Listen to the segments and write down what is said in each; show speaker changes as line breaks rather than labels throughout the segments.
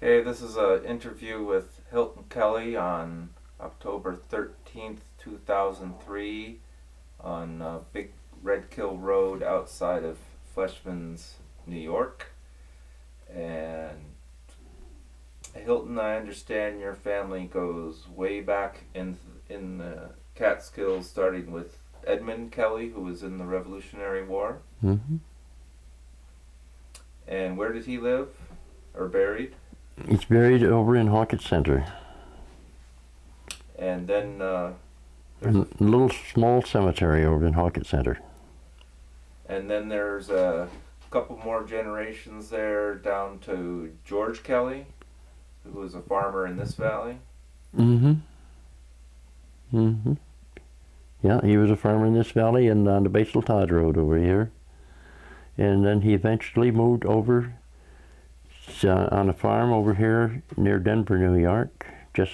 Okay, this is an interview with Hilton Kelly on October 13th, 2003 on Big Red Kill Road outside of Fleshman's, New York. And Hilton, I understand your family goes way back in the Catskills, starting with Edmund Kelly, who was in the Revolutionary War.
Mm-hmm.
And where did he live or buried?
He's buried over in Hawkett Center.
And then
there's a little small cemetery over in Hawkett Center.
And then there's a couple more generations there down to George Kelly, who was a farmer in this valley.
Mm-hmm. Mm-hmm. Yeah, he was a farmer in this valley and on the base of Todd Road over here. And then he eventually moved over on a farm over here near Denver, New York. It's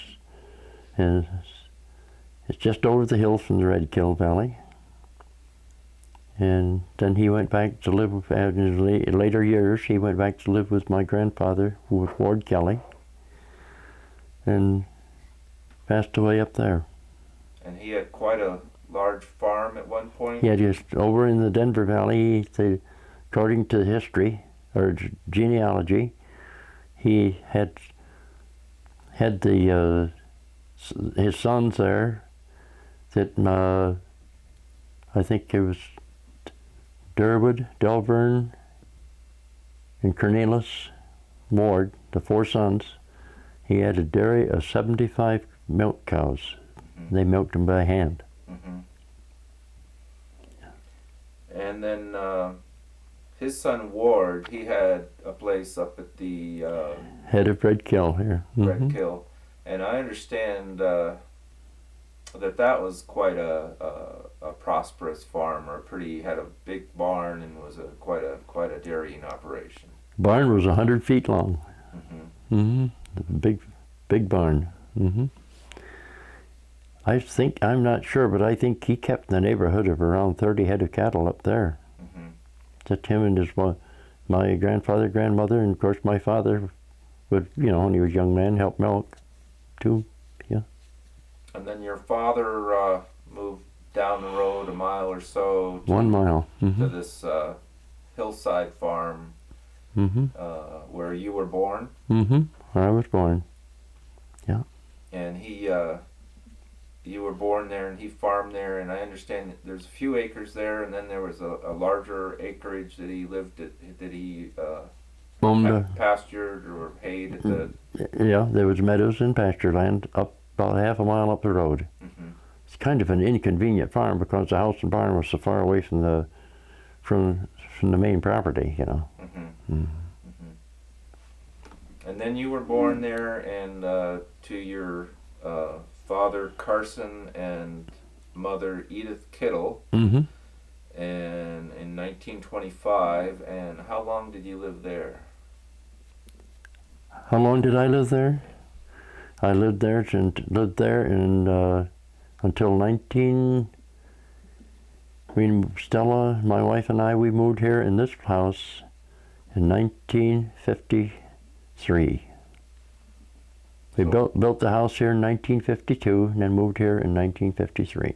just over the hills from the Red Kill Valley. And then he went back to live, in his later years, he went back to live with my grandfather, who was Ward Kelly, and passed away up there.
And he had quite a large farm at one point?
Yeah, just over in the Denver Valley, according to history, or genealogy, he had his sons there that I think it was Durwood, Delvern, and Cornelius Ward, the four sons. He had a dairy of 75 milk cows. Mm-hmm. They milked them by hand.
Mm-hmm. And then his son Ward, he had a place up at the
head of Red Kill here.
Red
Mm-hmm.
Kill, and I understand that was quite a prosperous farm, or had a big barn and was quite a dairying operation.
Barn was 100 feet long.
Mm-hmm.
Mm-hmm. Big barn. Mm-hmm. I'm not sure, but I think he kept in the neighborhood of around 30 head of cattle up there.
Mm-hmm.
Just him and my grandfather, grandmother, and of course my father would, when he was a young man, help milk too. Yeah.
And then your father moved down the road a mile or so.
1 mile. Mm-hmm.
To this hillside farm.
Mm-hmm.
Where you were born.
Mm-hmm. Where I was born. Yeah.
And you were born there, and he farmed there, and I understand that there's a few acres there, and then there was a larger acreage that he lived at, that he pastured or paid at the...
Yeah, there was meadows and pasture land up about half a mile up the road.
Mm-hmm. It's
kind of an inconvenient farm because the house and barn was so far away from the main property,
Mm-hmm.
Mm-hmm.
Mm-hmm. And then you were born there, and to your father Carson and mother Edith Kittle,
mm-hmm.
and in 1925. And how long did you live there?
How long did I live there? I lived there until Stella, my wife, and I, we moved here in this house in 1953. We built the house here in 1952 and then moved here in 1953.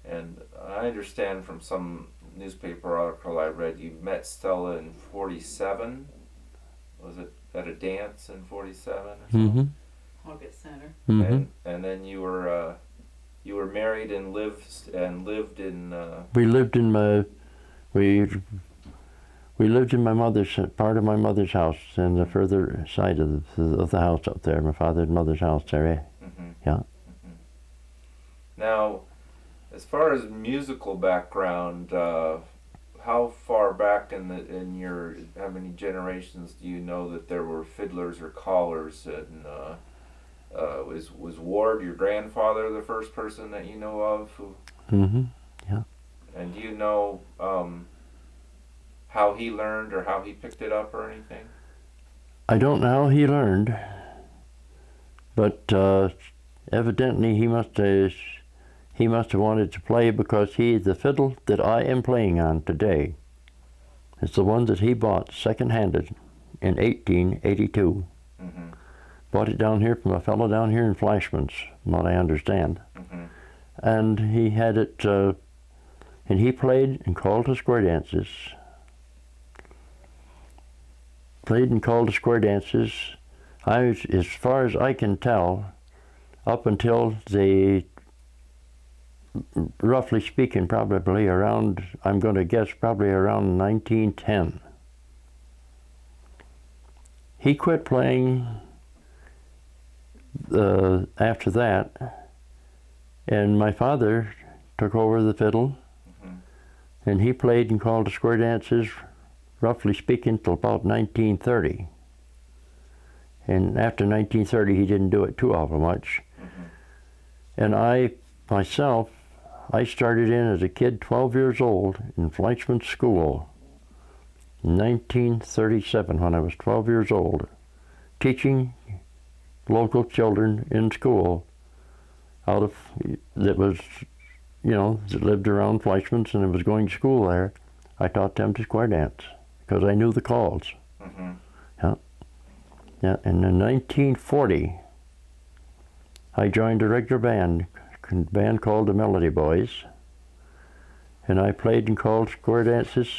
And I understand from some newspaper article I read you met Stella in 47. Was it at a dance in 47 or something?
Mm-hmm.
Hawkett Center.
Mm-hmm.
And then you were married and lived in.
We lived in my mother's part of my mother's house, and the further side of the house up there, my father and mother's house there.
Mm-hmm.
Yeah.
Mm-hmm. Now, as far as musical background, how far back how many generations do you know that there were fiddlers or callers? And was Ward, your grandfather, the first person that you know of who?
Mm-hmm. Yeah.
And do you know how he learned or how he picked it up or anything?
I don't know how he learned, but evidently he must have wanted to play, because the fiddle that I am playing on today is the one that he bought second-handed in 1882.
Mm-hmm.
Bought it down here from a fellow down here in Flashman's, from what I understand.
Mm-hmm.
And he had it, and he played and called the square dances. Played and called the square dances. I was, as far as I can tell, up until the, roughly speaking, probably around, I'm going to guess, probably around 1910. He quit playing after that, and my father took over the fiddle,
Mm-hmm.
and he played and called the square dances, roughly speaking, till about 1930. And after 1930, he didn't do it too awful much.
Mm-hmm.
And I, myself, I started in as a kid, 12 years old, in Fleischmann School in 1937, when I was 12 years old, teaching local children in school out of, that was, you know, that lived around Fleischmann's and was going to school there. I taught them to square dance because I knew the calls.
Mm-hmm.
Yeah. Yeah, and in 1940, I joined a regular band called the Melody Boys, and I played and called square dances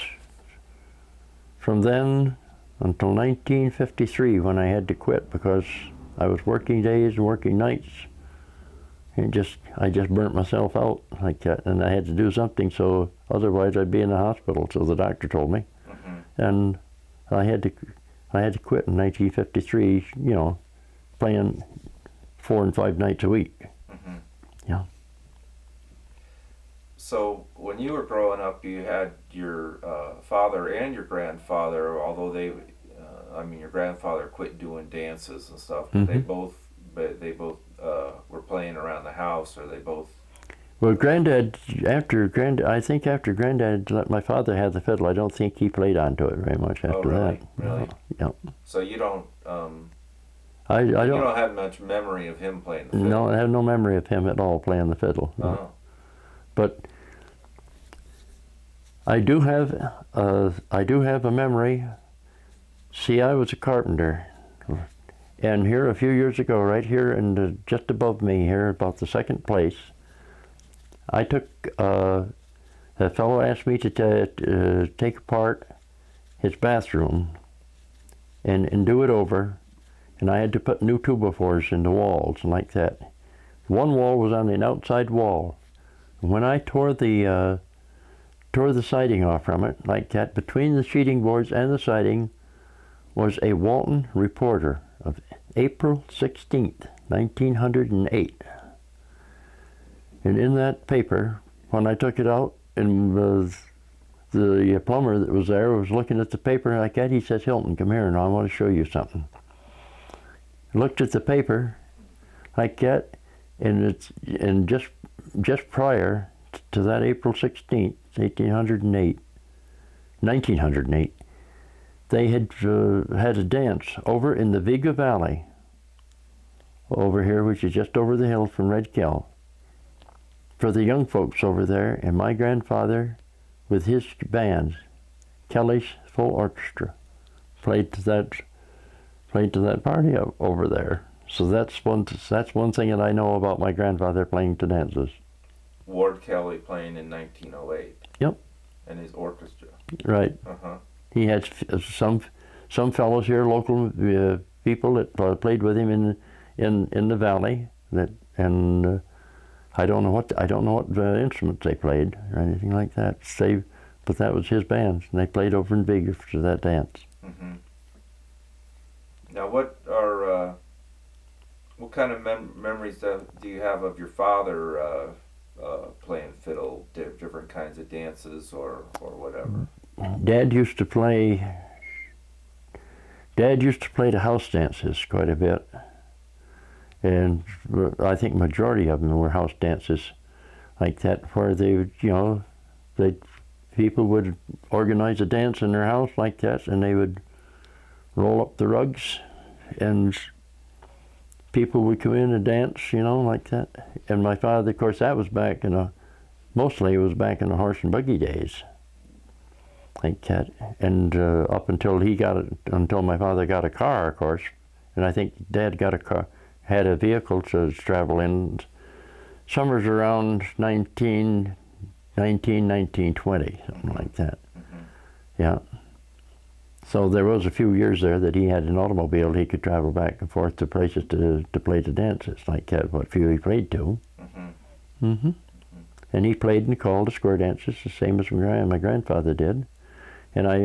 from then until 1953, when I had to quit because I was working days and working nights, and I just burnt myself out like that, and I had to do something, so otherwise I'd be in the hospital, so the doctor told me.
Mm-hmm.
And I had to quit in 1953, you know, playing 4 and 5 nights a week.
Mm-hmm.
Yeah.
So when you were growing up, you had your father and your grandfather, although your grandfather quit doing dances and stuff, but
Mm-hmm.
they both were playing around the house, or they both.
Well, I think after Granddad let my father have the fiddle, I don't think he played onto it very much after
really?
that.
Really?
No.
So you don't.
I
You
don't.
don't have much memory of him playing the fiddle.
No, I have no memory of him at all playing the fiddle. No.
Oh.
But I do have a memory. See, I was a carpenter, and here a few years ago, right here and just above me here, about the second place, I took, a fellow asked me to take apart his bathroom and do it over, and I had to put new 2x4s in the walls and like that. One wall was on an outside wall. When I tore the siding off from it like that, between the sheeting boards and the siding was a Walton Reporter of April 16th, 1908. And in that paper, when I took it out, and the plumber that was there was looking at the paper like that, he says, "Hilton, come here, and I want to show you something." I looked at the paper like that, and just prior to that April 16th, 1908, they had had a dance over in the Viga Valley, over here, which is just over the hill from Red Kill, for the young folks over there, and my grandfather, with his band, Kelly's full orchestra, played to that party over there. So that's one thing that I know about my grandfather playing to dances.
Ward Kelly playing in 1908.
Yep.
And his orchestra.
Right.
Uh-huh.
He had some fellows here, local people that played with him in the valley. I don't know what instruments they played or anything like that. But that was his band, and they played over in Viga for that dance.
Mm-hmm. Now, what kind of memories do you have of your father playing fiddle, different kinds of dances or whatever?
Dad used to play the house dances quite a bit, and I think majority of them were house dances like that, where people would organize a dance in their house like that, and they would roll up the rugs, and people would come in and dance, like that. And my father, of course, that was mostly it was back in the horse and buggy days, like that. And up until my father got a car, of course, and I think Dad got a car, had a vehicle to travel in. Summers around 1920, something like that. Yeah. So there was a few years there that he had an automobile. He could travel back and forth to places to play the dances, like that, what few he played to. And he played and called the square dances the same as my grandfather did. And I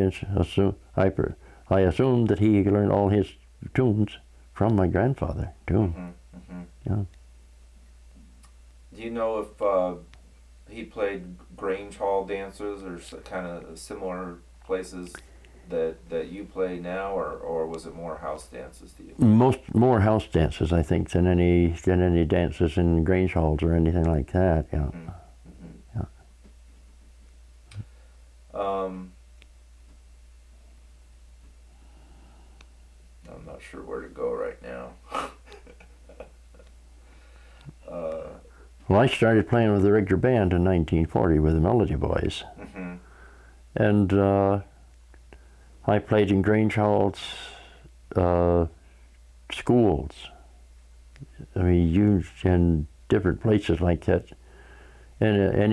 assumed that he learned all his tunes from my grandfather, too. Yeah.
Do you know if he played Grange Hall dances or kind of similar places that you play now, or was it more house dances? Do you?
More house dances, I think, than any dances in Grange halls or anything like that. Yeah. Yeah.
I'm not sure where to go right now.
Well, I started playing with the regular band in 1940 with the Melody Boys. And I played in Grange halls, schools. I mean, used in different places like that. And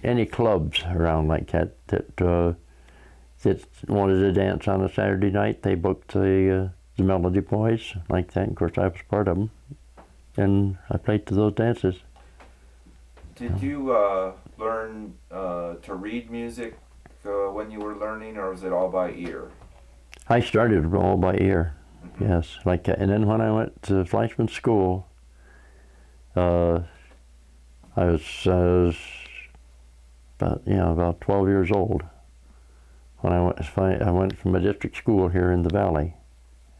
any clubs around like that that wanted to dance on a Saturday night, they booked the Melody Boys like that. Of course, I was part of them, and I played to those dances.
Did you learn to read music when you were learning, or was it all by ear?
I started all by ear, yes, like that. And then when I went to Fleischman School, I was about 12 years old when I went from a district school here in the valley,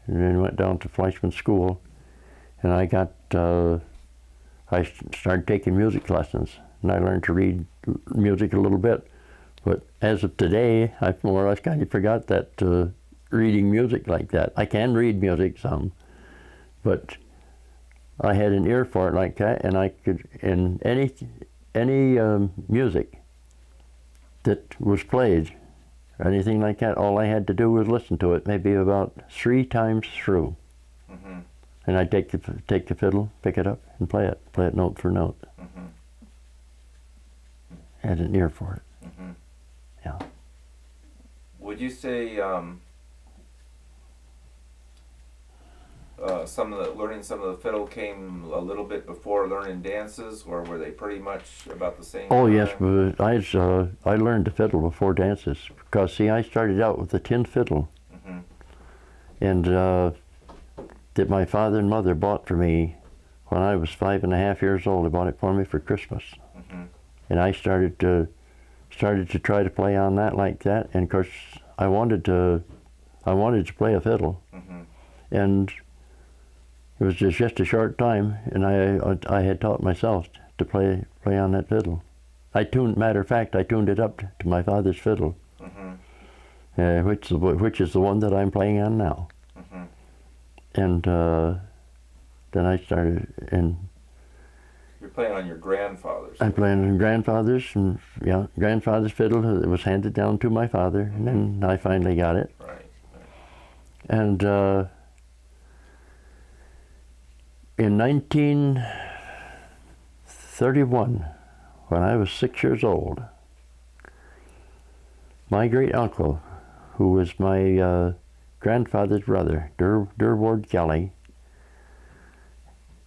and then went down to Fleischman School, and I started taking music lessons, and I learned to read music a little bit. But as of today, I've more or less kind of forgot that reading music like that. I can read music some, but I had an ear for it like that, and I could, in any music that was played, or anything like that, all I had to do was listen to it maybe about 3 times through. And I'd take the fiddle, pick it up, and play it note for note. Had an ear for it. Yeah.
Would you say learning some of the fiddle came a little bit before learning dances, or were they pretty much about the same
Oh
time?
yes, but I learned the fiddle before dances, because see, I started out with a tin fiddle, and that my father and mother bought for me when I was 5.5 years old. They bought it for me for Christmas, and I started to try to play on that like that. And of course, I wanted to play a fiddle, and it was just a short time, and I had taught myself to play on that fiddle. Matter of fact, I tuned it up to my father's fiddle, which is the one that I'm playing on now. And then I started, and
you're playing on your grandfather's.
I'm playing on grandfather's, and grandfather's fiddle that was handed down to my father, and then I finally got it.
Right.
And in 1931, when I was 6 years old, my great uncle, who was my grandfather's brother, Durward Kelly,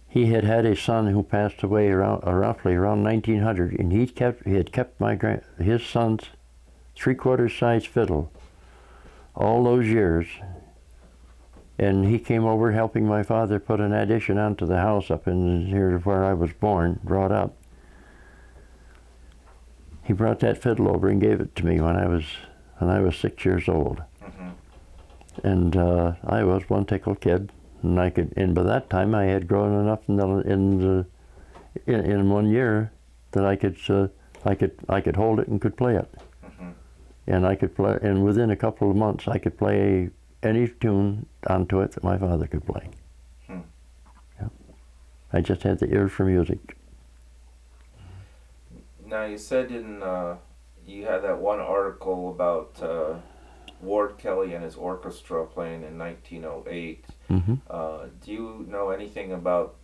he had a son who passed away roughly around 1900, and he had kept his son's 3/4 size fiddle all those years. And he came over helping my father put an addition onto the house up in here where I was brought up. He brought that fiddle over and gave it to me when I was 6 years old. And I was one tickled kid, and by that time I had grown enough in 1 year that I could hold it and could play it. And I could play, and within a couple of months I could play any tune onto it that my father could play. Yeah. I just had the ear for music.
Now you said you had that one article about Ward Kelly and his orchestra playing in 1908.
Mm-hmm.
Do you know anything about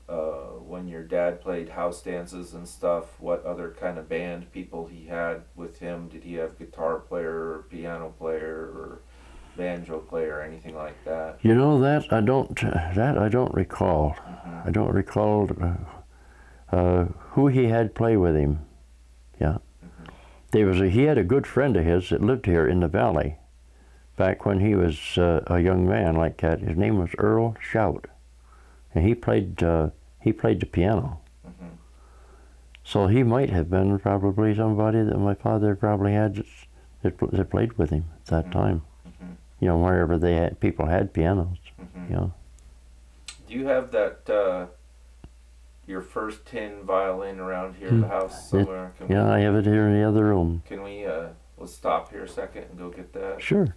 when your dad played house dances and stuff? What other kind of band people he had with him? Did he have guitar player or piano player or banjo player or anything like that?
You know that I don't recall.
Mm-hmm.
I don't recall who he had play with him. Yeah,
Mm-hmm.
he had a good friend of his that lived here in the valley, back when he was a young man like that. His name was Earl Shout, and he played the piano.
Mm-hmm.
So he might have been probably somebody that my father probably had that played with him at that
Mm-hmm.
time.
Mm-hmm.
You know, wherever people had pianos.
Mm-hmm.
You know.
Do you have that your first tin violin around here at the house somewhere?
Yeah, I have it here in the other room.
Can we let's stop here a second and go get that?
Sure.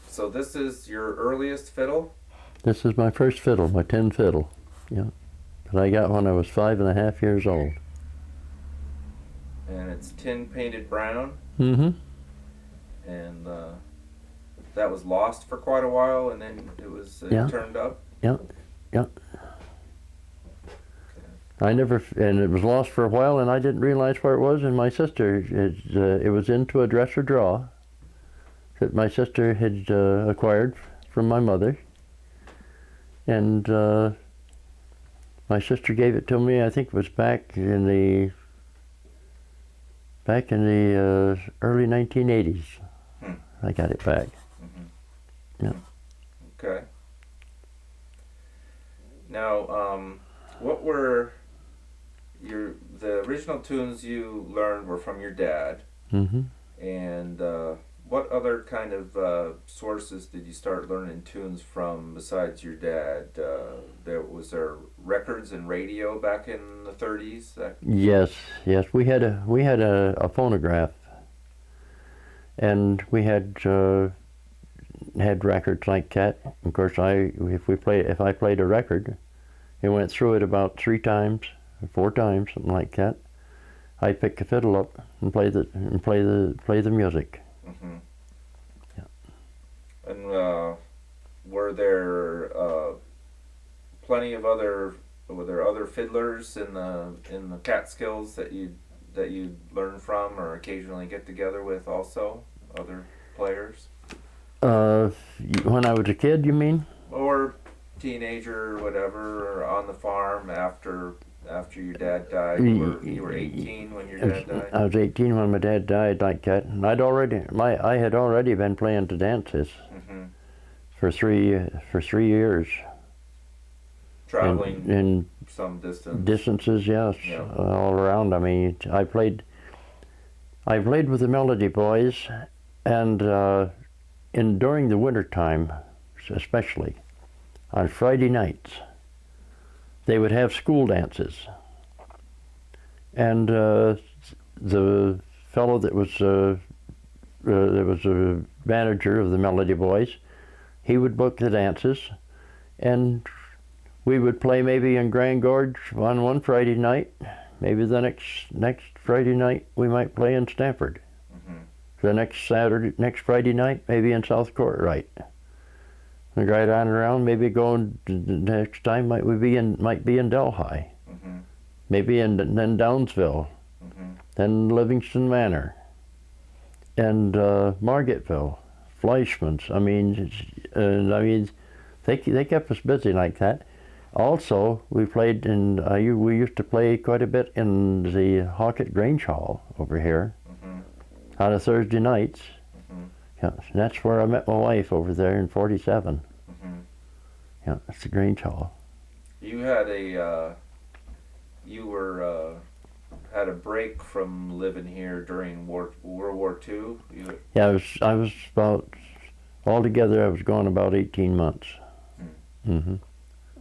So this is your earliest fiddle?
This is my first fiddle, my tin fiddle. Yeah. That I got when I was 5.5 years old.
And it's tin painted brown.
Mm-hmm.
And that was lost for quite a while, and then it was
Yeah.
turned up.
Yeah. Yeah. And it was lost for a while, and I didn't realize where it was. And my sister, it was into a dresser drawer that my sister had acquired from my mother, and my sister gave it to me. I think it was back in the early 1980s. I got it back.
Mm-hmm.
Yeah.
Okay. Now, what were the original tunes you learned were from your dad?
Mm-hmm.
And what other kind of sources did you start learning tunes from besides your dad? Was there records and radio back in the 30s?
Yes. We had a phonograph, and we had records like that. Of course, if I played a record, it went through it about 3 times, or 4 times, something like that. I pick the fiddle up and play the music.
Mm-hmm.
Yeah.
And were there were there other fiddlers in the Catskills that you learn from or occasionally get together with also? Other players?
When I was a kid, you mean?
Or teenager or whatever, or on the farm after your dad died. You were 18 when your dad died?
I was 18 when my dad died like that. And I had already been playing the dances
Mm-hmm.
for 3 years.
Traveling
in
some distance.
Distances, yes,
Yeah.
all around. I mean, I played with the Melody Boys, and during the winter time, especially on Friday nights, they would have school dances, and the fellow that was a manager of the Melody Boys, he would book the dances, and we would play maybe in Grand Gorge on one Friday night. Maybe the next Friday night we might play in Stanford.
Mm-hmm.
The next Friday night, maybe in South Courtright. And right on around, maybe going the next time might be in Delhi.
Mm-hmm.
Maybe then Downsville,
Mm-hmm.
then Livingston Manor, and Margaretville, Fleischmann's. I mean, they kept us busy like that. Also, we played we used to play quite a bit in the Hawkett Grange Hall over here.
Mm-hmm.
On a Thursday nights.
Mm-hmm.
Yeah, and that's where I met my wife over there in 47.
Mm-hmm.
Yeah, that's the Grange Hall.
You had had a break from living here during World War II?
Yeah, I was about, altogether I was gone about 18 months. Mm-hmm.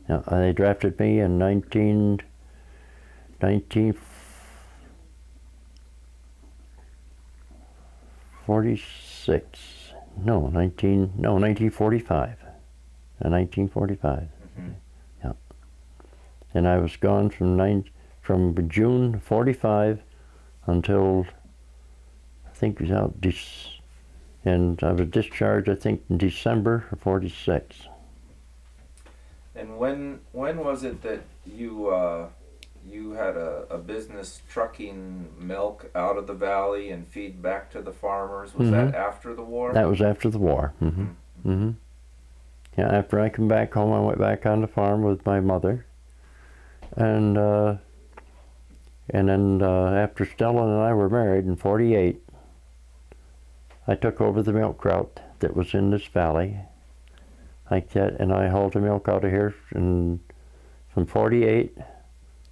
Yeah, they drafted me in 1946. No, 1945. 1945.
Mm-hmm.
Yeah. And I was gone from June 45 until I think it was out And I was discharged, I think, in December of '46.
And when was it that you had a business trucking milk out of the valley and feed back to the farmers? Was that after the war?
That was after the war. Yeah, after I come back home, I went back on the farm with my mother. And then after Stella and I were married in '48, I took over the milk route that was in this valley, like that, and I hauled the milk out of here from '48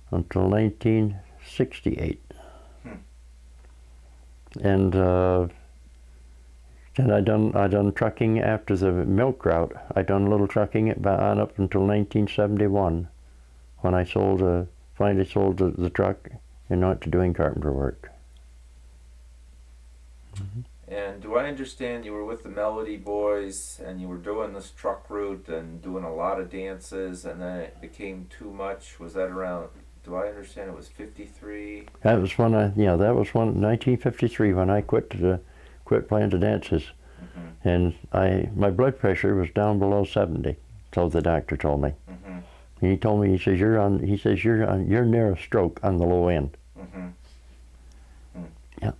until 1968. And then I done trucking after the milk route. I done a little trucking on up until 1971, when I finally sold the truck and went to doing carpenter work.
And do I understand you were with the Melody Boys and you were doing this truck route and doing a lot of dances, and then it became too much? Was that around, do I understand it was 53?
That was when 1953 when I quit playing the dances. And my blood pressure was down below 70, so the doctor told me. And he told me, he says you're near a stroke on the low end. Yeah.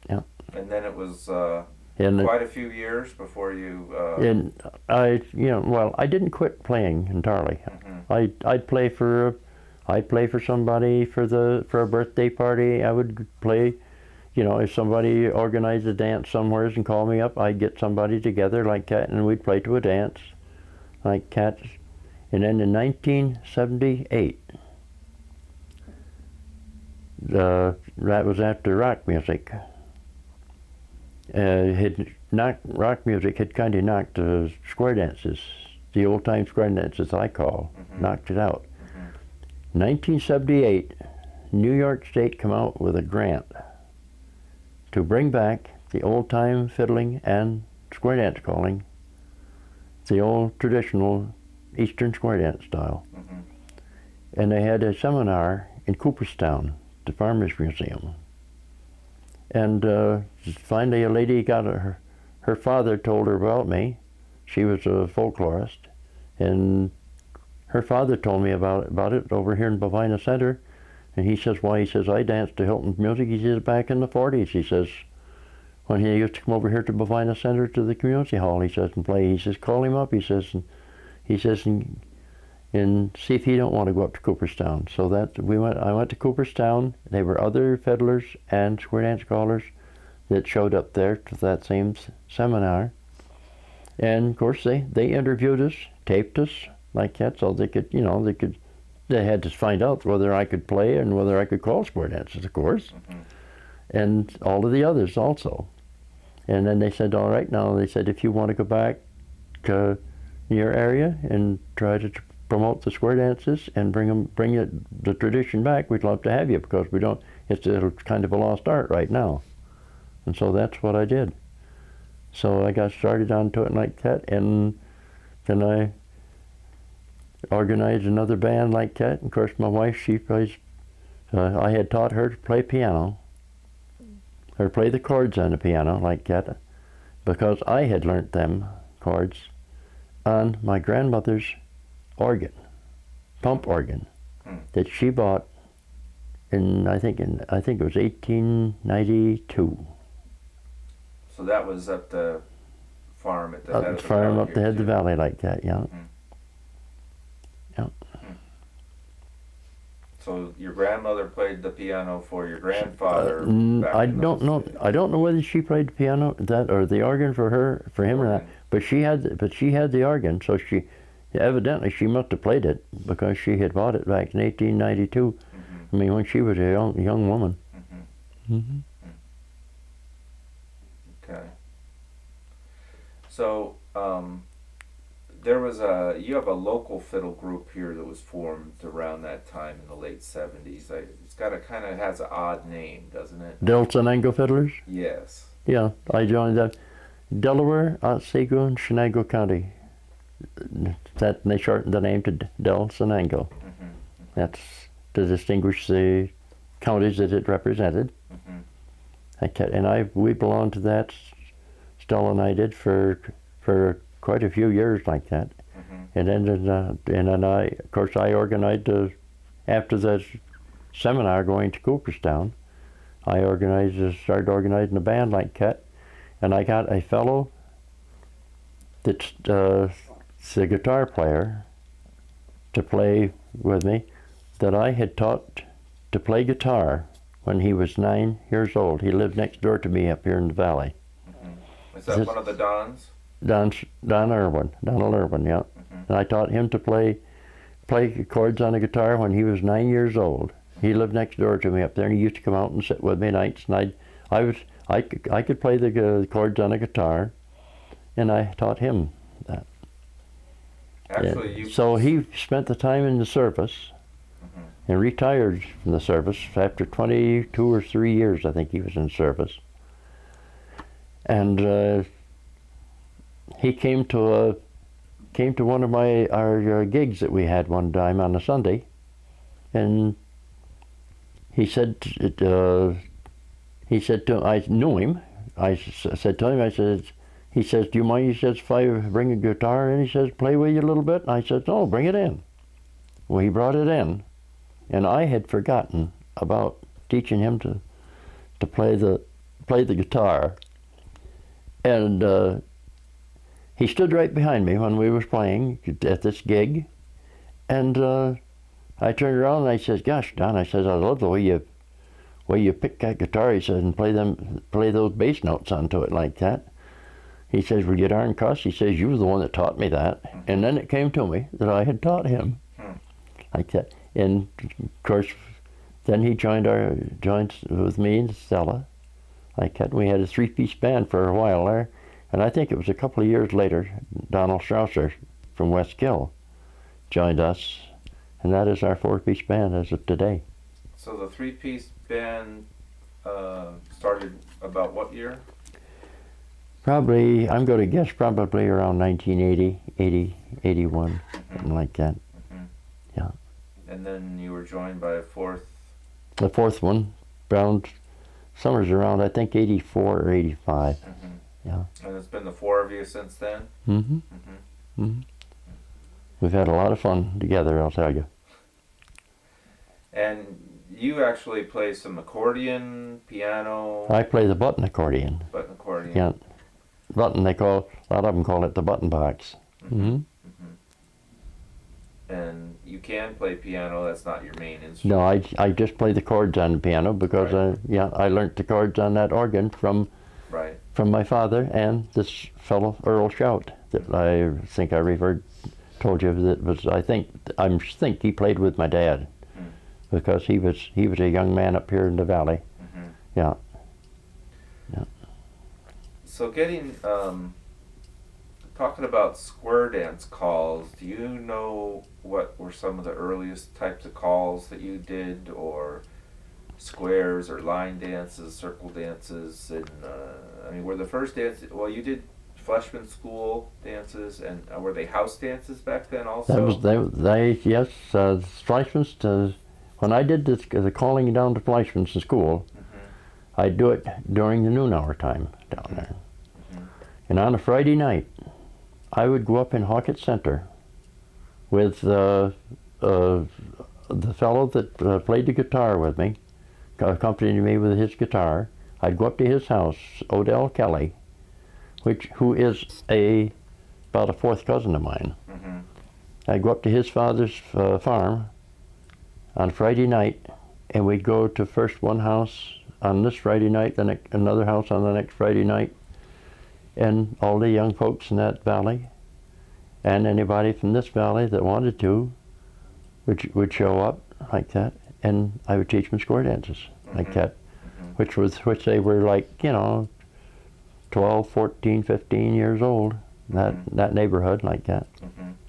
Yeah.
And then it was quite a few years before you.
And I didn't quit playing entirely. I'd play for somebody for a birthday party. I would play. If somebody organized a dance somewhere and called me up, I'd get somebody together like that, and we'd play to a dance like that. And then in 1978, that was after rock music. Rock music had kind of knocked the square dances, the old-time square dances I call, knocked it out. 1978, New York State come out with a grant to bring back the old-time fiddling and square dance calling, the old traditional Eastern square dance style. And they had a seminar in Cooperstown, the Farmers Museum. And finally a lady got her father told her about me. She was a folklorist, and her father told me about it over here in Bovina Center. And he says, why? He says, I danced to Hilton music. He says, back in the '40s. He says, when he used to come over here to Bovina Center to the community hall, he says, and play. He says, call him up. He says, and see if he don't want to go up to Cooperstown. So I went to Cooperstown. There were other fiddlers and square dance callers that showed up there to that same seminar. And of course they interviewed us, taped us like that, so they had to find out whether I could play and whether I could call square dances, of course, and all of the others also. And then they said, all right, now they said, if you want to go back to your area and try to promote the square dances and bring the tradition back, we'd love to have you, because it's kind of a lost art right now. And so that's what I did. So I got started onto it like that, and then I organized another band like that. And of course, my wife, she plays, I had taught her to play piano, or play the chords on the piano like that, because I had learnt them chords on my grandmother's organ, pump organ, that she bought I think it was 1892.
So that was at the farm at the head of the
farm
valley
up the head of the valley like that, yeah. Yeah.
So your grandmother played the piano for your grandfather.
I don't know whether she played the piano or the organ for him or not. But she had the organ, so evidently she must have played it, because she had bought it back in 1892. I mean, when she was a young woman.
Okay. So you have a local fiddle group here that was formed around that time in the late '70s. It's kind of has an odd name, doesn't it?
Del Shenango Fiddlers?
Yes.
Yeah, I joined that. Delaware, Otsego, and Shenango County. They shortened the name to Del Shenango. That's to distinguish the counties that it represented. We belonged to that. Stella and I did for quite a few years like that. And then of course, I organized after the seminar going to Cooperstown. I started organizing a band like that, and I got a fellow that's the guitar player to play with me that I had taught to play guitar when he was 9 years old. He lived next door to me up here in the valley.
Is that one of the Dons?
Donald Irwin, yeah. And I taught him to play chords on a guitar when he was 9 years old. He lived next door to me up there, and he used to come out and sit with me nights. And I could play the chords on a guitar, and I taught him that.
Actually,
so he spent the time in the service, and retired from the service after 22 or 3 years. I think he was in service, and he came to one of our gigs that we had one time on a Sunday, and he said to I knew him. I said to him, he says, do you mind, he says, if I bring a guitar in, he says, play with you a little bit? And I said, no, bring it in. Well, he brought it in, and I had forgotten about teaching him to play the guitar. And he stood right behind me when we was playing at this gig, and I turned around and I says, gosh, Don, I says, I love the way you pick that guitar, he says, and play those bass notes onto it like that. He says, well, you darn cuss, he says, you were the one that taught me that. And then it came to me that I had taught him like that. And of course, then he joined with me and Stella like that. We had a 3-piece band for a while there. And I think it was a couple of years later, Donald Strausser from West Gill joined us. And that is our 4-piece band as of today.
So the 3-piece band started about what year?
Probably, I'm going to guess probably around 1980, 81, something like that. Yeah.
And then you were joined by a fourth?
The fourth one, summers around, I think, 84 or 85. Yeah.
And it's been the 4 of you since then?
We've had a lot of fun together, I'll tell you.
And you actually play some accordion, piano?
I play the button accordion.
Button accordion.
Yeah. Button, a lot of them call it the button box.
And you can play piano, that's not your main instrument?
No, I just play the chords on the piano because I learned the chords on that organ from my father and this fellow Earl Shout that I think told you that was, I think he played with my dad because he was a young man up here in the valley. Yeah.
So talking about square dance calls, do you know what were some of the earliest types of calls that you did, or squares or line dances, circle dances, and were the first dances, well, you did freshman school dances, and were they house dances back then also?
Yes, Fleischmann's, when I did the calling down to Fleischmann's in school, I'd do it during the noon hour time down there. And on a Friday night, I would go up in Hawkett Center with the fellow that played the guitar with me, accompanied me with his guitar. I'd go up to his house, Odell Kelly, who is about a fourth cousin of mine. I'd go up to his father's farm on Friday night, and we'd go to first one house on this Friday night, then another house on the next Friday night, and all the young folks in that valley, and anybody from this valley that wanted to, would show up like that, and I would teach them square dances like that, which they were like, 12, 14, 15 years old, that neighborhood like that.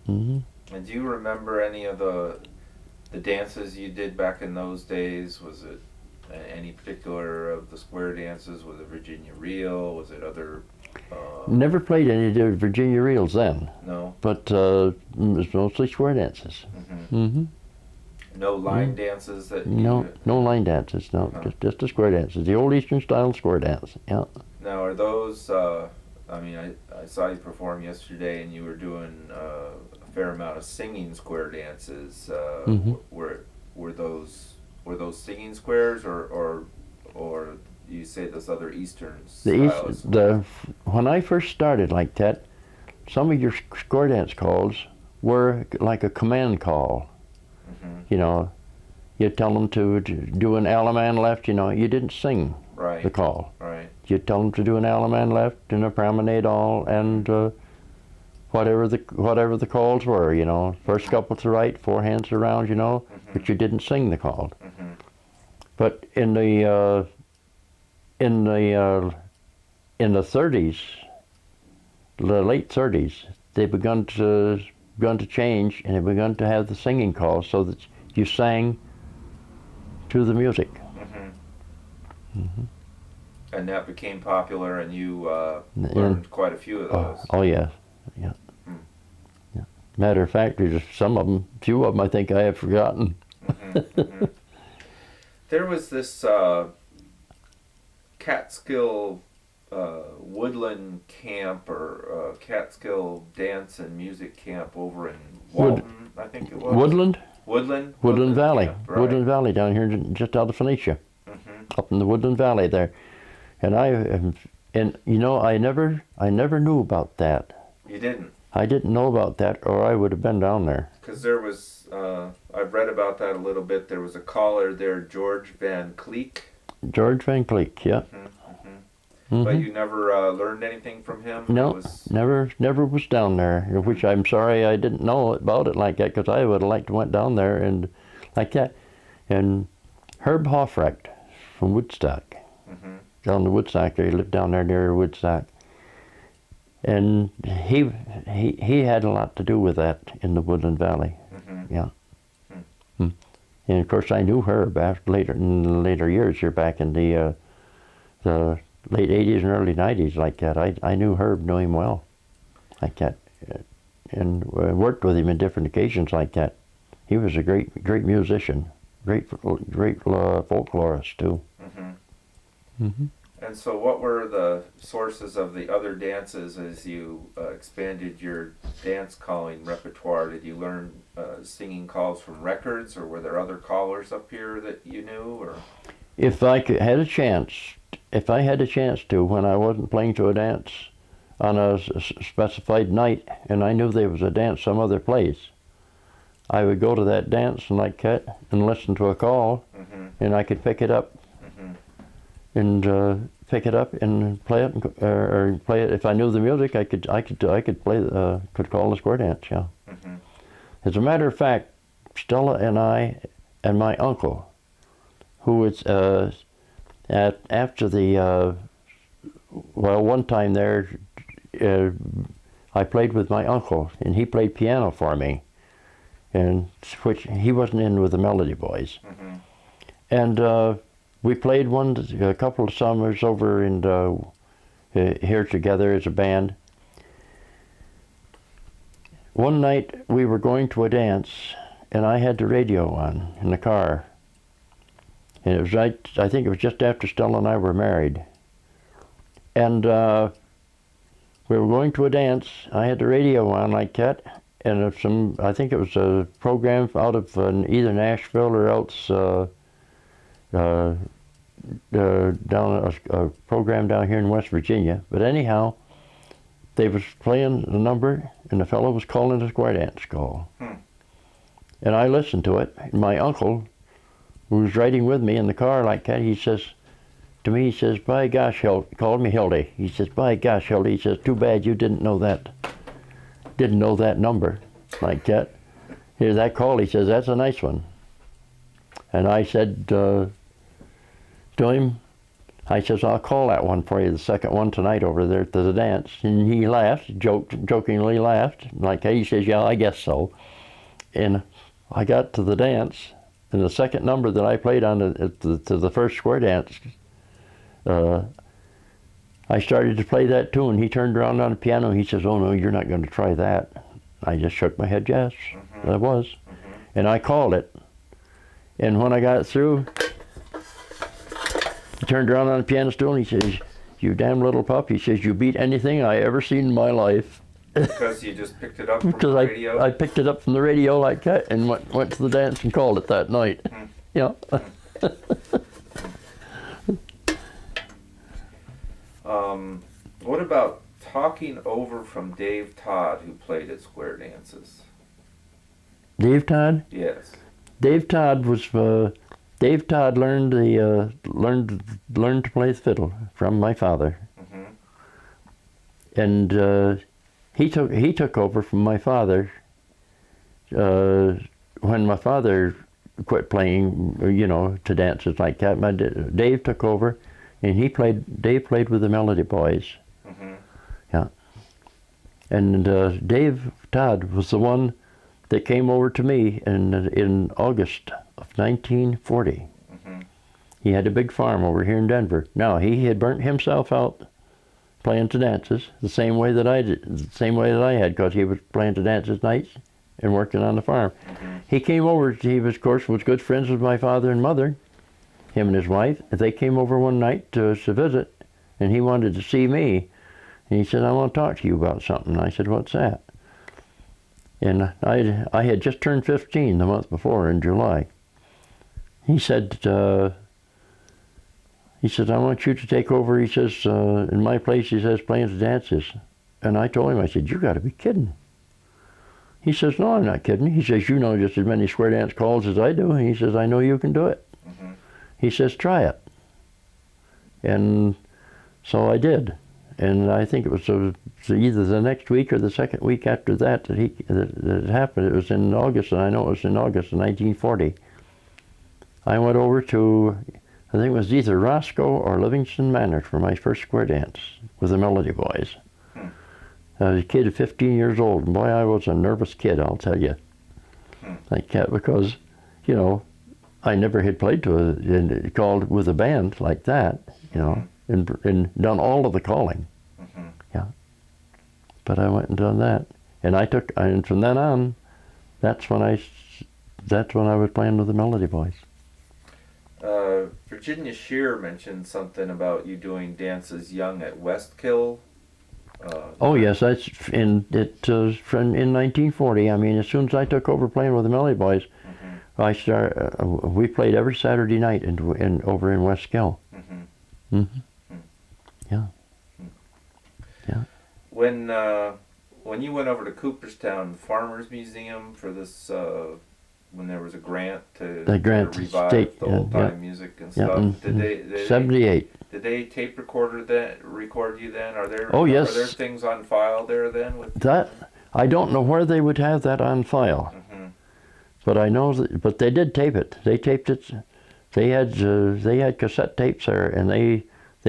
And do you remember any of the dances you did back in those days? Was it any particular of the square dances? Was it Virginia Reel? Was it other?
Never played any of the Virginia Reels then.
No.
But it was mostly square dances.
No line dances that
No, no line dances. No, just the square dances. The old Eastern style square dance. Yeah.
Now, are those? I mean, I saw you perform yesterday, and you were doing a fair amount of singing square dances. Were those singing squares, or you say those other Eastern styles?
When I first started like that, some of your square dance calls were like a command call. You know, you'd tell them to do an Alaman left. You know, you didn't sing the call.
Right.
You'd tell them to do an Alaman left and a promenade all, and whatever the calls were. You know, first couple to right, four hands around. You know, but you didn't sing the call. But in the 30s, the late 30s, they begun to change, and they begun to have the singing calls so that you sang to the music.
And that became popular, and you learned quite a few of those.
Oh yeah. Yeah. Matter of fact, there's some of them, few of them I think I have forgotten.
There was this Catskill woodland camp, or Catskill dance and music camp over in Walton, I think it was.
Woodland Valley.
Camp, right.
Woodland Valley down here just out of Phoenicia. Up in the Woodland Valley there. And you know, I never knew about that.
You didn't?
I didn't know about that, or I would have been down there.
Because there was, I've read about that a little bit. There was a caller there, George Van Cleek.
George Van Cleek, yeah.
But you never learned anything from him?
No, never was down there, which I'm sorry I didn't know about it like that, because I would have liked to went down there and like that. And Herb Hoffrecht from Woodstock, down the Woodstock there, he lived down there near Woodstock. And he had a lot to do with that in the Woodland Valley. Yeah. And of course I knew Herb in the later years here, back in the late 80s and early 90s like that. I knew Herb, knew him well like that, and worked with him on different occasions like that. He was a great musician, great folklorist too.
And so what were the sources of the other dances as you expanded your dance calling repertoire? Did you learn singing calls from records, or were there other callers up here that you knew? Or
if I had a chance to, when I wasn't playing to a dance on a specified night, and I knew there was a dance some other place, I would go to that dance and like that and listen to a call, and I could pick it up and play it, or play it. If I knew the music, I could call the square dance. Yeah. As a matter of fact, Stella and I and my uncle, who was after the one time there, I played with my uncle, and he played piano for me, and which he wasn't in with the Melody Boys, and we played a couple of summers over in here together as a band. One night we were going to a dance, and I had the radio on in the car. And it was I think it was just after Stella and I were married. And we were going to a dance. I had the radio on like that, and I think it was a program out of either Nashville or else down a program down here in West Virginia. But anyhow, they was playing the number, and the fellow was calling a square dance call. And I listened to it. And my uncle, who was riding with me in the car like that, he says to me, he says, "By gosh, Hildy," he called me Hildy. He says, "By gosh, Hildy," he says, "too bad you didn't know that number like that. Here's that call," he says, "that's a nice one." And I said to him, I says, "I'll call that one for you, the second one tonight over there at the dance." And he laughed, jokingly laughed, like, "Hey," he says, "yeah, I guess so." And I got to the dance, and the second number that I played on to the first square dance, I started to play that tune. He turned around on the piano, he says, "Oh no, you're not going to try that." I just shook my head, yes, I was. And I called it. And when I got through, he turned around on the piano stool and he says, "You damn little pup," he says, "you beat anything I ever seen in my life."
Because you just picked it up from the
Because
radio?
I picked it up from the radio like that and went to the dance and called it that night. Yeah.
What about talking over from Dave Todd, who played at square dances?
Dave Todd?
Yes.
Dave Todd learned to play the fiddle from my father. And he took over from my father when my father quit playing, to dances like that. Dave took over, and Dave played with the Melody Boys. Yeah. And Dave Todd was the one that came over to me in August of 1940. He had a big farm over here in Denver. Now, he had burnt himself out playing to dances the same way that I had, because he was playing to dances nights and working on the farm. He came over. He was, of course, was good friends with my father and mother, him and his wife. They came over one night to visit, and he wanted to see me. And he said, "I want to talk to you about something." And I said, "What's that?" And I had just turned 15 the month before in July. He said, "I want you to take over," he says, "in my place," he says, "playing the dances." And I told him, I said, "You got to be kidding." He says, "No, I'm not kidding." He says, "You know just as many square dance calls as I do." And he says, "I know you can do it." He says, "Try it." And so I did. And I think it was either the next week or the second week after that that it happened. It was in August, and I know it was in August of 1940. I went over to, I think it was either Roscoe or Livingston Manor for my first square dance with the Melody Boys. I was a kid of 15 years old, and boy, I was a nervous kid, I'll tell you. Like that, because, I never had played called with a band like that, and done all of the calling. Yeah. But I went and done that. And from then on, that's when I was playing with the Melody Boys.
Virginia Shear mentioned something about you doing dances young at Westkill.
Oh yes, that's from in 1940. I mean, as soon as I took over playing with the Melody Boys, we played every Saturday night over in Westkill. Yeah. Yeah.
When you went over to Cooperstown, the Farmers Museum, for this, when there was a grant to revive the old time music and stuff, did they
78.
Did they tape record you then? Are there
yes.
Are there things on file there then?
That I don't know where they would have that on file, but I know but they did tape it. They taped it. They had cassette tapes there, and they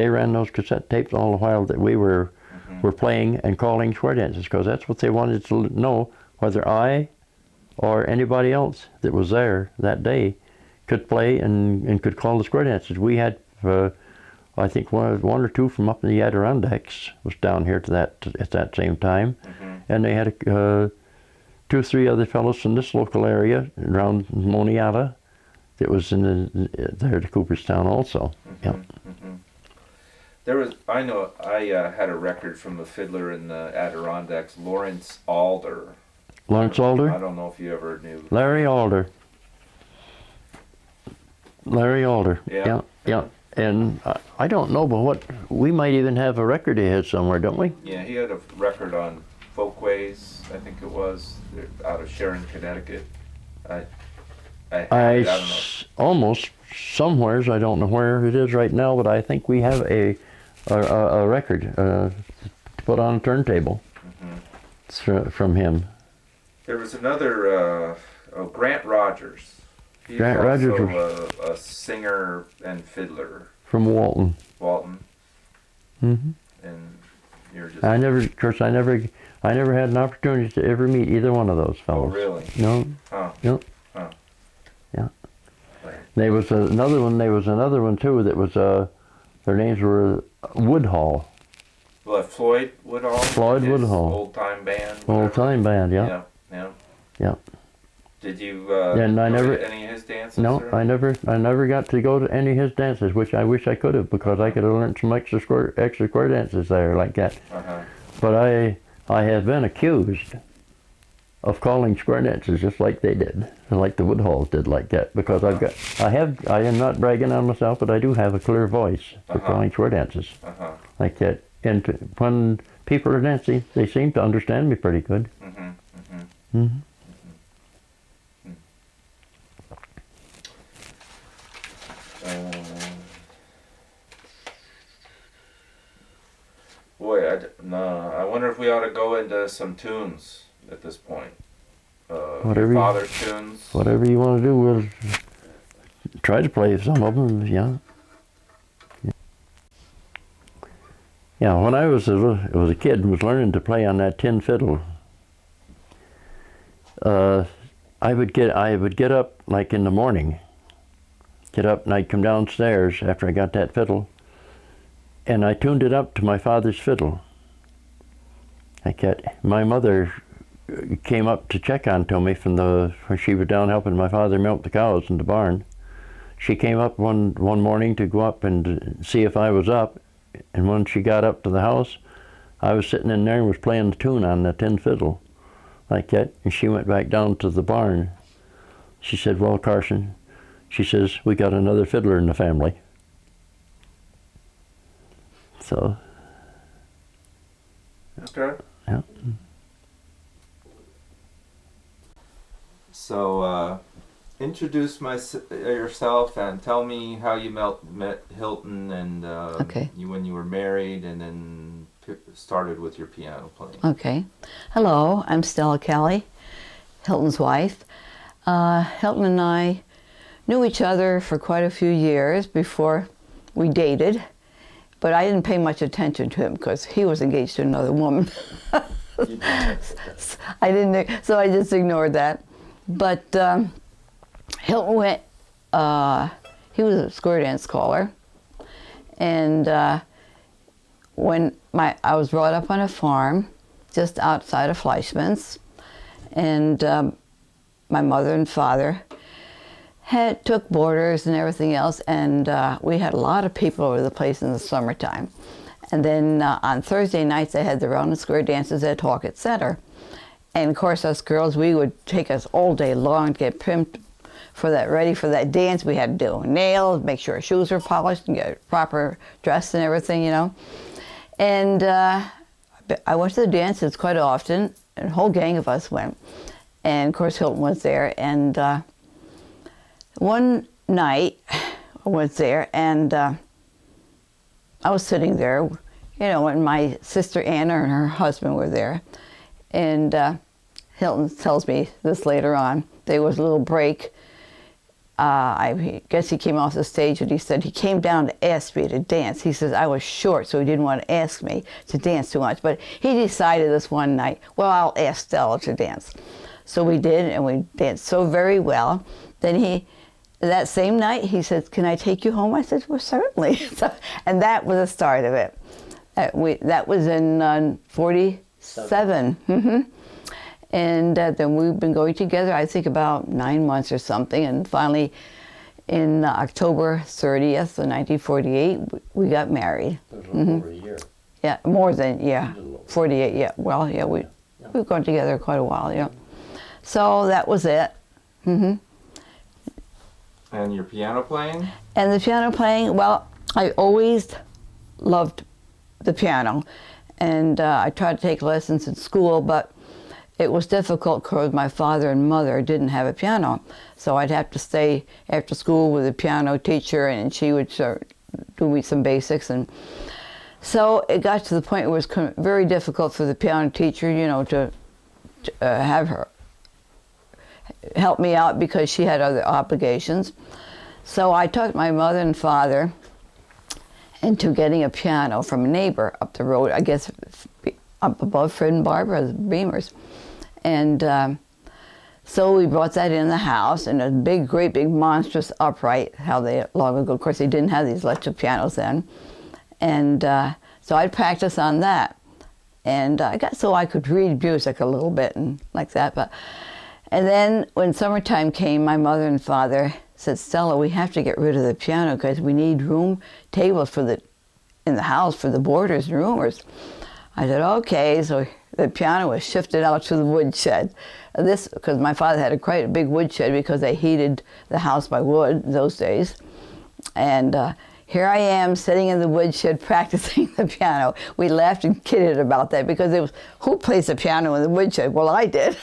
ran those cassette tapes all the while that we were playing and calling square dances, because that's what they wanted to know, whether I or anybody else that was there that day could play and could call the square dances. We had, I think one or two from up in the Adirondacks was down here at that same time, and they had 2 or 3 other fellows from this local area around Moniata that was there to Cooperstown also.
I had a record from a fiddler in the Adirondacks, Lawrence Alder.
Lawrence Alder?
I don't know if you ever knew.
Larry Alder.
Yeah.
And I don't know, but we might even have a record he had somewhere, don't we?
Yeah, he had a record on Folkways, I think it was, out of Sharon, Connecticut. I don't know.
Almost somewheres, I don't know where it is right now, but I think we have a record to put on a turntable from him.
There was another, Grant Rogers. He's
Rogers
was a singer and fiddler.
From Walton. And
you're just...
I never had an opportunity to ever meet either one of those fellows.
Oh, really?
No.
Huh.
No.
Huh.
Yeah. There was another one too that was their names were Woodhall.
What, Floyd Woodhall?
Floyd Woodhall.
Old time band.
Old time band, yeah.
Yeah.
Yeah.
Did you
And I
go
never-
to any of his dances?
No,
or?
I never got to go to any of his dances, which I wish I could have, because I could have learned some extra square dances there like that.
Uh-huh.
But I have been accused of calling square dances just like they did, like the Woodhalls did like that, because I am not bragging on myself, but I do have a clear voice for calling square dances like that. And when people are dancing, they seem to understand me pretty good.
Boy, I wonder if we ought to go into some tunes at this point.
Whatever
your father's tunes.
Whatever you want to do, we'll try to play some of them, yeah. Yeah, when I was a kid and was learning to play on that tin fiddle, I would get up like in the morning, and I'd come downstairs after I got that fiddle, and I tuned it up to my father's fiddle. My mother came up to check on Tommy when she was down helping my father milk the cows in the barn. She came up one morning to go up and see if I was up, and when she got up to the house, I was sitting in there and was playing the tune on the tin fiddle like that, and she went back down to the barn. She said, "Well, Carson," she says, "we got another fiddler in the family." So.
Okay.
Yeah.
So, introduce yourself and tell me how you met Hilton and
Okay.
when you were married, and then started with your piano playing.
Okay. Hello, I'm Stella Kelly, Hilton's wife. Hilton and I knew each other for quite a few years before we dated, but I didn't pay much attention to him because he was engaged to another woman. So I just ignored that. But Hilton went, he was a square dance caller, and when I was brought up on a farm just outside of Fleischmann's, and my mother and father took boarders and everything else, and we had a lot of people over the place in the summertime. And then on Thursday nights they had the round and square dances at Hawkett Center. And of course us girls, we would take us all day long to get primed ready for that dance. We had to do nails, make sure our shoes were polished, and get proper dressed and everything, you know. And I went to the dances quite often, and a whole gang of us went. And of course Hilton was there, and one night I was there, and I was sitting there, you know, and my sister Anna and her husband were there. And Hilton tells me this later on. There was a little break. I guess he came off the stage, and he said he came down to ask me to dance. He says I was short, so he didn't want to ask me to dance too much. But he decided this one night, well, I'll ask Stella to dance. So we did, and we danced so very well. Then that same night, he said, "Can I take you home?" I said, "Well, certainly." And that was the start of it. That was in 47. And then we've been going together, I think, about 9 months or something. And finally, in October 30th of 1948, we got married.
It was a little over a year.
Yeah, more than, 48, yeah. Well, yeah, we've gone together quite a while, yeah. So that was it.
And your piano playing?
And the piano playing, well, I always loved the piano. And I tried to take lessons in school, but it was difficult because my father and mother didn't have a piano. So I'd have to stay after school with a piano teacher, and she would do me some basics. And so it got to the point where it was very difficult for the piano teacher, you know, to have her help me out because she had other obligations. So I talked my mother and father into getting a piano from a neighbor up the road, I guess up above Fred and Barbara's Beamers. And so we brought that in the house, and a great big monstrous upright, how they long ago, of course they didn't have these electric pianos then. And so I'd practice on that. And I got so I could read music a little bit and like that. And then when summertime came, my mother and father said, Stella, we have to get rid of the piano because we need room tables in the house for the boarders and roomers. I said, okay, so the piano was shifted out to the woodshed. This, because my father had quite a big woodshed because they heated the house by wood in those days. And here I am sitting in the woodshed practicing the piano. We laughed and kidded about that because it was, who plays the piano in the woodshed? Well, I did.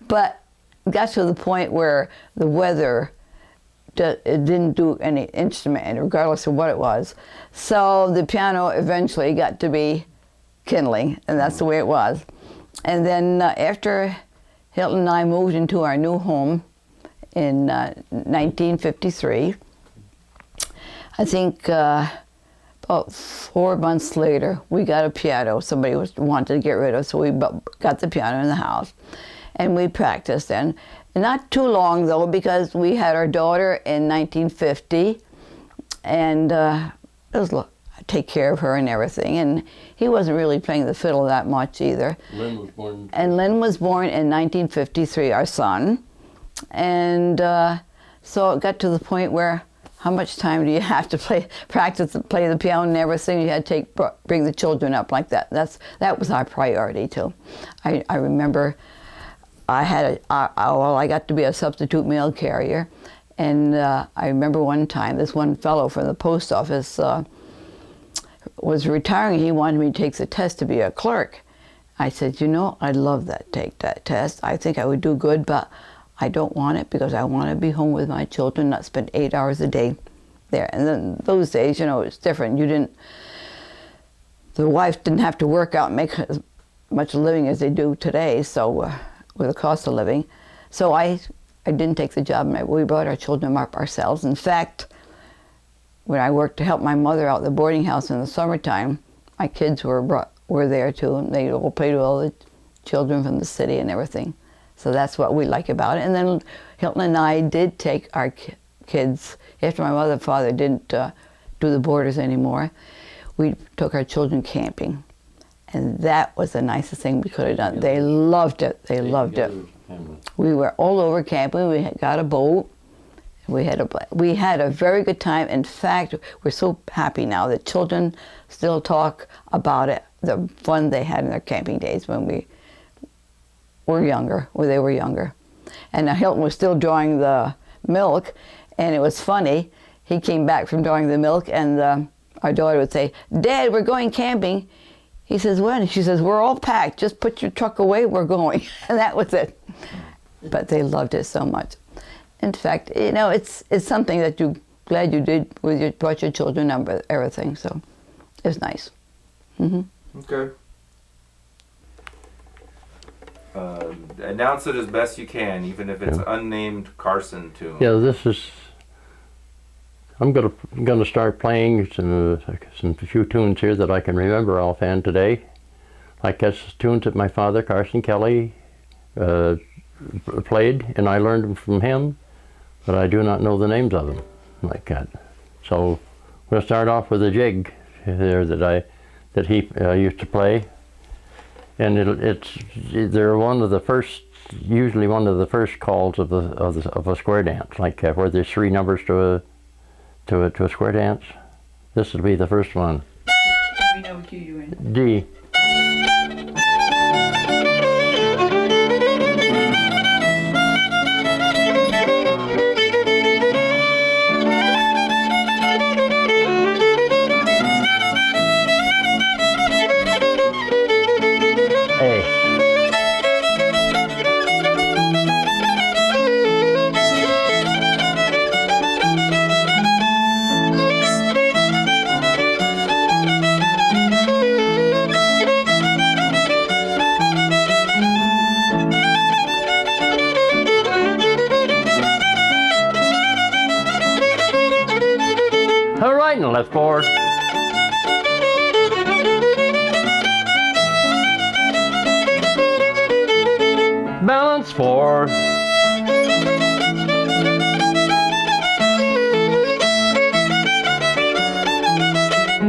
But it got to the point where the weather, it didn't do any instrument, regardless of what it was. So the piano eventually got to be kindling, and that's the way it was. And then after Hilton and I moved into our new home in 1953, I think about 4 months later, we got a piano somebody wanted to get rid of, so we got the piano in the house. And we practiced then. Not too long, though, because we had our daughter in 1950, and it was take care of her and everything. And he wasn't really playing the fiddle that much either.
Lynn was born.
And Lynn was born in 1953, our son. And so it got to the point where, how much time do you have to practice and play the piano and everything? You had to bring the children up like that. That was our priority too. I remember I got to be a substitute mail carrier, and I remember one time this one fellow from the post office was retiring. He wanted me to take the test to be a clerk. I said, you know, I'd love that, take that test. I think I would do good, but I don't want it because I want to be home with my children, not spend 8 hours a day there. And then those days, you know, it's different. The wife didn't have to work out and make as much living as they do today, so with the cost of living. So I didn't take the job, and we brought our children up ourselves. In fact, when I worked to help my mother out at the boarding house in the summertime, my kids were there too, and they all played with all the children from the city and everything. So that's what we like about it. And then Hilton and I did take our kids, after my mother and father didn't do the boarders anymore, we took our children camping. And that was the nicest thing we could have done. They loved it. They loved it. We were all over camping. We got a boat. We had a very good time. In fact, we're so happy now that children still talk about it, the fun they had in their camping days when we were younger, when they were younger. And Hilton was still drawing the milk, and it was funny. He came back from drawing the milk, and our daughter would say, Dad, we're going camping. He says, when? She says, we're all packed. Just put your truck away, we're going. And that was it. But they loved it so much. In fact, you know, it's something that you're glad you did with brought your children up with everything. So it's nice. Mm-hmm.
Okay. Announce it as best you can, even if it's unnamed Carson tune.
Yeah, this is. I'm gonna start playing some few tunes here that I can remember offhand today. Like that's tunes that my father, Carson Kelly, played, and I learned them from him, but I do not know the names of them like that. So we'll start off with a jig there that he used to play, and they're one of the first, usually one of the first calls of a square dance, like where there's 3 numbers to a square dance. This will be the first one.
We know what you're doing.
D. All right, now let's forward. Balance forward.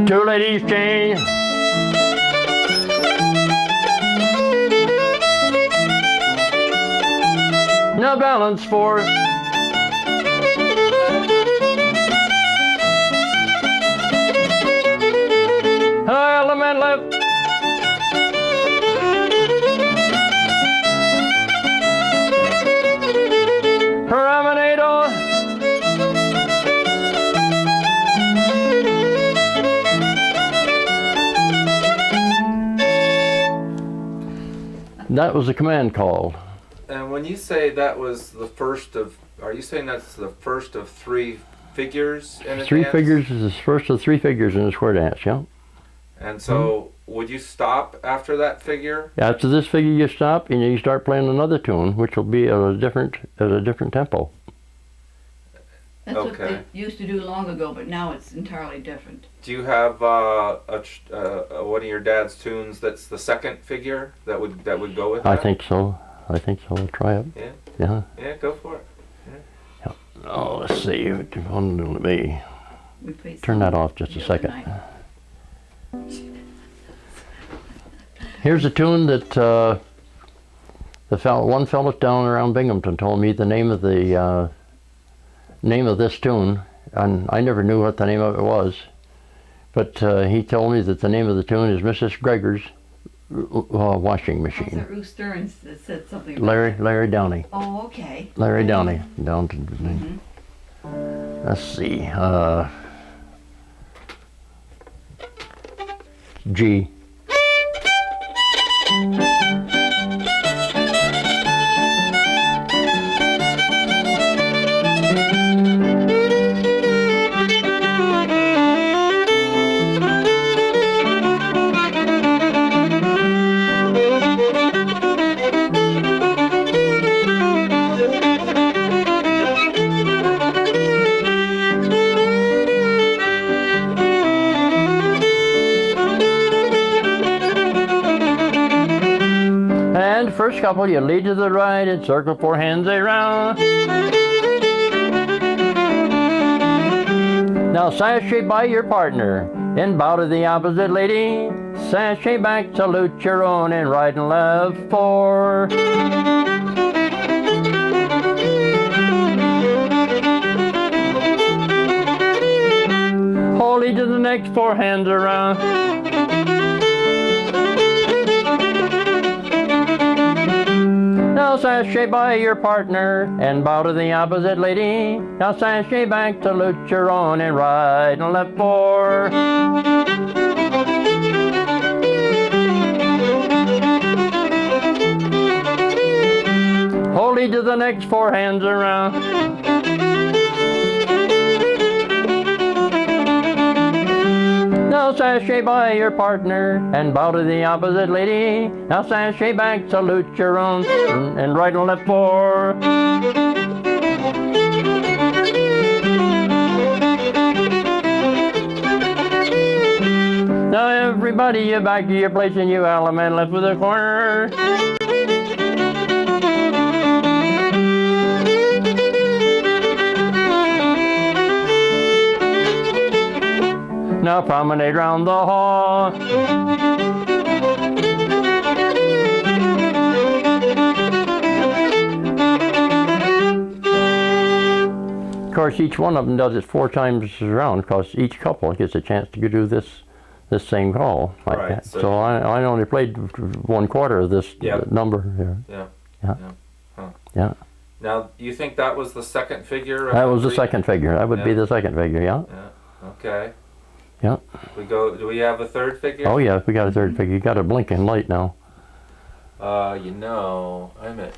2 ladies change. Now balance 4. Element left. Paraminator. That was a command call.
And when you say that was the first of, are you saying that's the first of 3 figures in a
Three
dance?
figures is the first of 3 figures in a square dance, yeah.
And so, would you stop after that figure?
After this figure you stop and you start playing another tune, which will be at a different tempo.
That's
Okay.
what they used to do long ago, but now it's entirely different.
Do you have one of your dad's tunes that's the second figure that would go with that?
I think so. I'll try it.
Yeah.
Yeah.
Yeah, go for it.
Oh, let's see. What do you want to be?
We played
Turn
some
that off just a
the other
second.
night.
Here's a tune that one fellow down around Binghamton told me the name of this tune, and I never knew what the name of it was, but he told me that the name of the tune is Mrs. Gregor's washing
Was
machine.
it Ruth Stearns that said something about
Larry Downey.
Oh, okay.
Larry Downey. Down to
Mhm.
let's see. G. And first couple, you lead to the right and circle 4 hands around. Now sashay by your partner and bow to the opposite lady. Sashay back, salute your own and right and left 4. Hold to the next 4 hands around. Now sashay by your partner and bow to the opposite lady. Now sashay back, salute your own and right and left 4. Hold to the next 4 hands around. Now sashay by your partner and bow to the opposite lady. Now sashay back, salute your own and right and left 4. Now everybody, you back to your place and you element left with a corner. Now promenade round the hall. Of course, each one of them does it 4 times around, because each couple gets a chance to do this same call like
Right,
that.
so-
So I only played 1/4 of this
Yep.
number here.
Yeah.
Yeah.
Huh.
Yeah.
Now, you think that was the second figure? of
That was the
3?
second figure. That would be
Yeah.
the second figure. Yeah.
Yeah. Okay.
Yeah.
Do we have a third figure?
Oh yeah, we got a third figure. You got a blinking light now.
I'm at